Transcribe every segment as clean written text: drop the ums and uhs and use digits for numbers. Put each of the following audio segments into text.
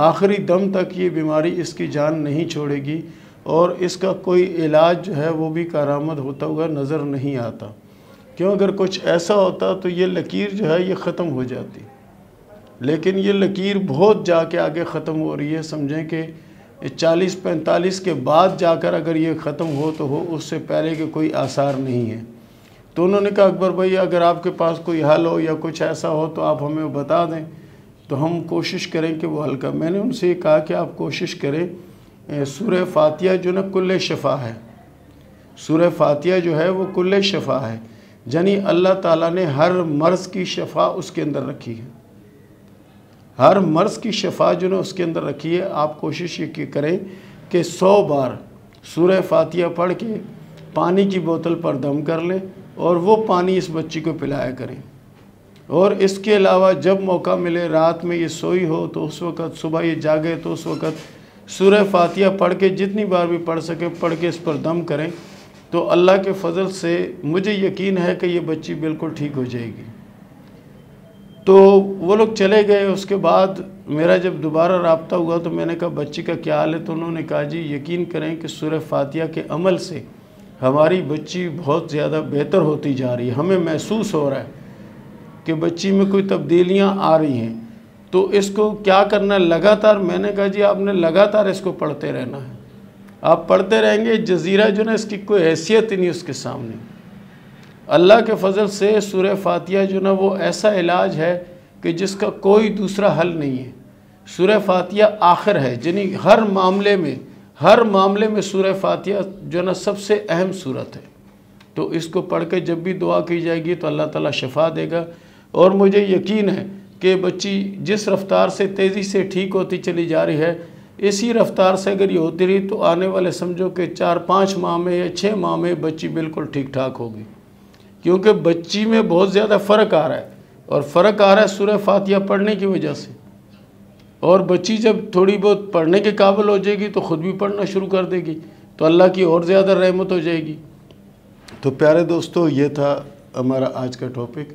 آخری دم تک یہ بیماری اس کی جان نہیں چھوڑے گی، اور اس کا کوئی علاج جو ہے وہ بھی کارآمد ہوتا ہوا نظر نہیں آتا۔ کیوں؟ اگر کچھ ایسا ہوتا تو یہ لکیر جو ہے یہ ختم ہو جاتی، لیکن یہ لکیر بہت جا کے آگے ختم ہو رہی ہے۔ سمجھیں کہ 40-45 کے بعد جا کر اگر یہ ختم ہو تو ہو، اس سے پہلے کے کوئی آثار نہیں ہے۔ تو انہوں نے کہا اکبر بھائی اگر آپ کے پاس کوئی حل ہو یا کچھ ایسا ہو تو آپ ہمیں بتا دیں، تو ہم کوشش کریں کہ وہ حل کا۔ میں نے ان سے یہ کہا کہ آپ کوشش کریں، سورہ فاتحہ جو نا کل شفا ہے، سورہ فاتحہ جو ہے وہ کل شفا ہے، یعنی اللہ تعالیٰ نے ہر مرض کی شفا اس کے اندر رکھی ہے، ہر مرض کی شفا جو نا اس کے اندر رکھی ہے۔ آپ کوشش یہ کریں کہ 100 بار سورہ فاتحہ پڑھ کے پانی کی بوتل پر دم کر لیں، اور وہ پانی اس بچی کو پلایا کریں۔ اور اس کے علاوہ جب موقع ملے، رات میں یہ سوئی ہو تو اس وقت، صبح یہ جاگے تو اس وقت سورہ فاتحہ پڑھ کے جتنی بار بھی پڑھ سکے پڑھ کے اس پر دم کریں، تو اللہ کے فضل سے مجھے یقین ہے کہ یہ بچی بالکل ٹھیک ہو جائے گی۔ تو وہ لوگ چلے گئے۔ اس کے بعد میرا جب دوبارہ رابطہ ہوا تو میں نے کہا بچی کا کیا حال ہے؟ تو انہوں نے کہا جی یقین کریں کہ سورہ فاتحہ کے عمل سے ہماری بچی بہت زیادہ بہتر ہوتی جا رہی ہے، ہمیں محسوس ہو رہا ہے کہ بچی میں کوئی تبدیلیاں آ رہی ہیں۔ تو اس کو کیا کرنا ہے؟ لگاتار۔ میں نے کہا جی آپ نے لگاتار اس کو پڑھتے رہنا ہے، آپ پڑھتے رہیں گے، جزیرہ جو نا اس کی کوئی حیثیت ہی نہیں اس کے سامنے۔ اللہ کے فضل سے سورہ فاتحہ جو نا وہ ایسا علاج ہے کہ جس کا کوئی دوسرا حل نہیں ہے۔ سورہ فاتحہ آخر ہے، یعنی ہر معاملے میں سورہ فاتحہ جو نا سب سے اہم صورت ہے۔ تو اس کو پڑھ کے جب بھی دعا کی جائے گی تو اللہ تعالیٰ شفا دے گا، اور مجھے یقین ہے کہ بچی جس رفتار سے تیزی سے ٹھیک ہوتی چلی جا رہی ہے، اسی رفتار سے اگر یہ ہوتی رہی تو آنے والے سمجھو کہ 4-5 ماہ میں یا 6 ماہ میں بچی بالکل ٹھیک ٹھاک ہوگی، کیونکہ بچی میں بہت زیادہ فرق آ رہا ہے، اور فرق آ رہا ہے سورہ فاتحہ پڑھنے کی وجہ سے۔ اور بچی جب تھوڑی بہت پڑھنے کے قابل ہو جائے گی تو خود بھی پڑھنا شروع کر دے گی، تو اللہ کی اور زیادہ رحمت ہو جائے گی۔ تو پیارے دوستو، یہ تھا ہمارا آج کا ٹاپک،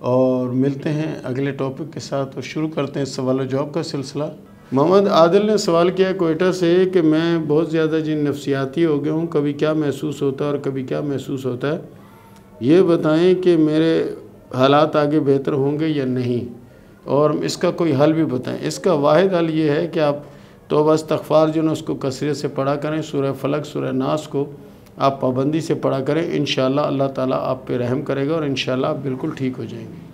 اور ملتے ہیں اگلے ٹاپک کے ساتھ، اور شروع کرتے ہیں سوال و جواب کا سلسلہ۔ محمد عادل نے سوال کیا ہے کوئٹہ سے کہ میں بہت زیادہ نفسیاتی ہو گیا ہوں، کبھی کیا محسوس ہوتا ہے اور کبھی کیا محسوس ہوتا ہے، یہ بتائیں کہ میرے حالات آگے بہتر ہوں گے یا نہیں، اور اس کا کوئی حل بھی بتائیں۔ اس کا واحد حل یہ ہے کہ آپ توبہ استغفار جو نا اس کو کثرت سے پڑھا کریں، سورہ فلق سورہ ناس کو آپ پابندی سے پڑھا کریں، انشاءاللہ اللہ تعالیٰ آپ پہ رحم کرے گا، اور انشاءاللہ آپ بالکل ٹھیک ہو جائیں گے۔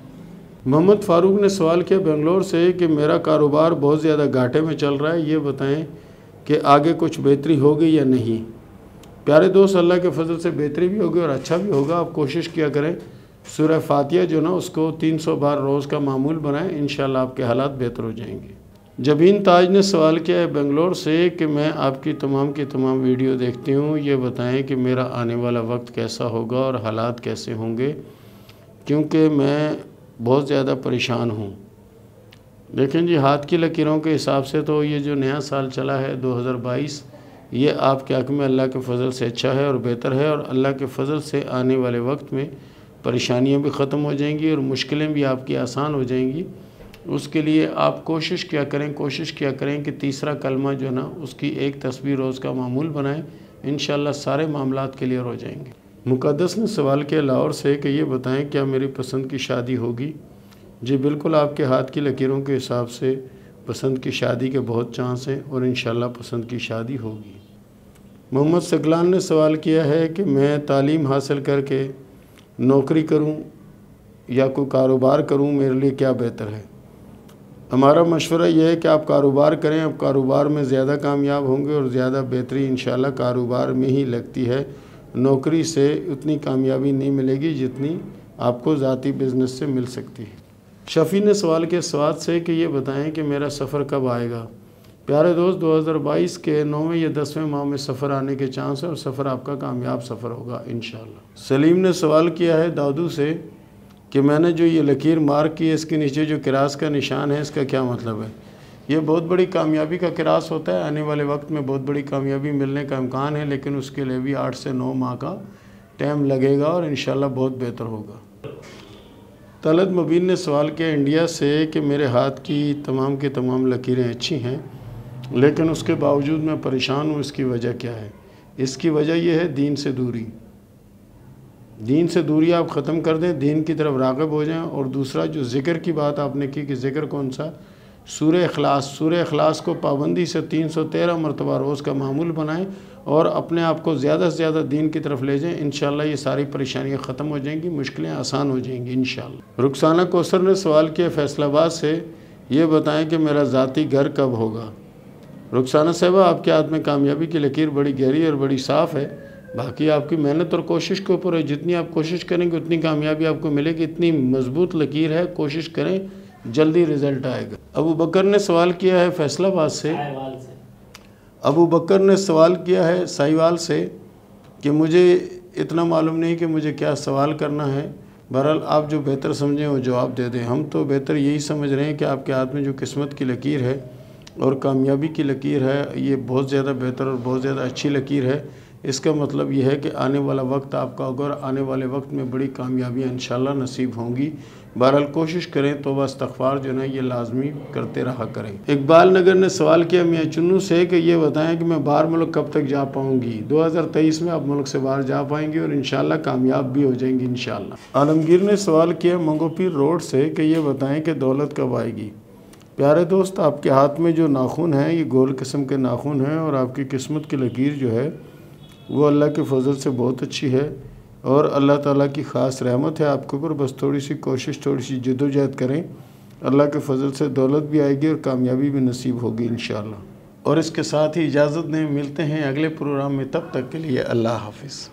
محمد فاروق نے سوال کیا بنگلور سے کہ میرا کاروبار بہت زیادہ گھاٹے میں چل رہا ہے، یہ بتائیں کہ آگے کچھ بہتری ہوگی یا نہیں۔ پیارے دوست، اللہ کے فضل سے بہتری بھی ہوگی اور اچھا بھی ہوگا۔ آپ کوشش کیا کریں سورہ فاتحہ جو نا اس کو 300 بار روز کا معمول بنائیں، انشاءاللہ آپ کے حالات بہتر ہو جائیں گے۔ جبین تاج نے سوال کیا ہے بنگلور سے کہ میں آپ کی تمام ویڈیو دیکھتی ہوں، یہ بتائیں کہ میرا آنے والا وقت کیسا ہوگا اور حالات کیسے ہوں گے، کیونکہ میں بہت زیادہ پریشان ہوں۔ دیکھیں جی، ہاتھ کی لکیروں کے حساب سے تو یہ جو نیا سال چلا ہے 2022، یہ آپ کے حق میں اللہ کے فضل سے اچھا ہے اور بہتر ہے، اور اللہ کے فضل سے آنے والے وقت میں پریشانیاں بھی ختم ہو جائیں گی اور مشکلیں بھی آپ کی آسان ہو جائیں گی۔ اس کے لیے آپ کوشش کیا کریں کہ تیسرا کلمہ جو ہے نا اس کی ایک تسبیح روز کا معمول بنائیں، انشاءاللہ سارے معاملات کلیئر ہو جائیں گے۔ مقدس نے سوال کیا لاہور سے کہ یہ بتائیں کیا میری پسند کی شادی ہوگی؟ جی بالکل، آپ کے ہاتھ کی لکیروں کے حساب سے پسند کی شادی کے بہت چانس ہیں، اور انشاءاللہ پسند کی شادی ہوگی۔ محمد سگلان نے سوال کیا ہے کہ میں تعلیم حاصل کر کے نوکری کروں یا کوئی کاروبار کروں، میرے لیے کیا بہتر ہے؟ ہمارا مشورہ یہ ہے کہ آپ کاروبار کریں، آپ کاروبار میں زیادہ کامیاب ہوں گے، اور زیادہ بہتری انشاءاللہ کاروبار میں ہی لگتی ہے۔ نوکری سے اتنی کامیابی نہیں ملے گی جتنی آپ کو ذاتی بزنس سے مل سکتی ہے۔ شفیع نے سوال کے سواد سے کہ یہ بتائیں کہ میرا سفر کب آئے گا؟ پیارے دوست، 2022 کے 9ویں یا 10ویں ماہ میں سفر آنے کے چانس ہے، اور سفر آپ کا کامیاب سفر ہوگا انشاءاللہ۔ سلیم نے سوال کیا ہے دادو سے کہ میں نے جو یہ لکیر مارک کی ہے، اس کے نیچے جو کراس کا نشان ہے، اس کا کیا مطلب ہے؟ یہ بہت بڑی کامیابی کا کراس ہوتا ہے، آنے والے وقت میں بہت بڑی کامیابی ملنے کا امکان ہے، لیکن اس کے لیے بھی 8 سے 9 ماہ کا ٹائم لگے گا، اور انشاءاللہ بہت بہتر ہوگا۔ طلعت مبین نے سوال کیا انڈیا سے کہ میرے ہاتھ کی تمام لکیریں اچھی ہیں لیکن اس کے باوجود میں پریشان ہوں، اس کی وجہ کیا ہے؟ اس کی وجہ یہ ہے دین سے دوری۔ دین سے دوری آپ ختم کر دیں، دین کی طرف راغب ہو جائیں۔ اور دوسرا جو ذکر کی بات آپ نے کی کہ ذکر کون سا؟ سورہ اخلاص۔ سورہ اخلاص کو پابندی سے 313 مرتبہ روز کا معمول بنائیں اور اپنے آپ کو زیادہ سے زیادہ دین کی طرف لے جائیں۔ انشاءاللہ یہ ساری پریشانیاں ختم ہو جائیں گی، مشکلیں آسان ہو جائیں گی انشاءاللہ۔ رخسانہ کوثر نے سوال کیا فیصل آباد سے، یہ بتائیں کہ میرا ذاتی گھر کب ہوگا؟ رخسانہ صاحبہ، آپ کے ہاتھ میں کامیابی کی لکیر بڑی گہری اور بڑی صاف ہے، باقی آپ کی محنت اور کوشش کے اوپر ہے۔ جتنی آپ کوشش کریں گے اتنی کامیابی آپ کو ملے گی، اتنی مضبوط لکیر ہے، کوشش کریں جلدی رزلٹ آئے گا۔ ابو بکر نے سوال کیا ہے فیصل آباد سے، ابو بکر نے سوال کیا ہے سائیوال سے کہ مجھے اتنا معلوم نہیں کہ مجھے کیا سوال کرنا ہے، بہرحال آپ جو بہتر سمجھیں وہ جواب دے دیں۔ ہم تو بہتر یہی سمجھ رہے ہیں کہ آپ کے ہاتھ میں جو قسمت کی لکیر ہے اور کامیابی کی لکیر ہے، یہ بہت زیادہ بہتر اور بہت زیادہ اچھی لکیر ہے۔ اس کا مطلب یہ ہے کہ آنے والا وقت آپ کا ہوگا اور آنے والے وقت میں بڑی کامیابیاں انشاءاللہ نصیب ہوں گی۔ بہرحال کوشش کریں، توبہ استغفار جو ہے یہ لازمی کرتے رہا کریں۔ اقبال نگر نے سوال کیا میاں چنو سے کہ یہ بتائیں کہ میں باہر ملک کب تک جا پاؤں گی؟ 2023 میں آپ ملک سے باہر جا پائیں گے اور انشاءاللہ کامیاب بھی ہو جائیں گی انشاءاللہ۔ عالمگیر نے سوال کیا منگو پیر روڈ سے کہ یہ بتائیں کہ دولت کب آئے گی؟ پیارے دوست، آپ کے ہاتھ میں جو ناخن ہیں یہ گول قسم کے ناخن ہیں اور آپ کی قسمت کی لکیر جو ہے وہ اللہ کے فضل سے بہت اچھی ہے اور اللہ تعالیٰ کی خاص رحمت ہے آپ کے اوپر۔ بس تھوڑی سی کوشش، تھوڑی سی جدوجہد کریں، اللہ کے فضل سے دولت بھی آئے گی اور کامیابی بھی نصیب ہوگی انشاءاللہ۔ اور اس کے ساتھ ہی اجازت دیں، ملتے ہیں اگلے پروگرام میں، تب تک کے لیے اللہ حافظ۔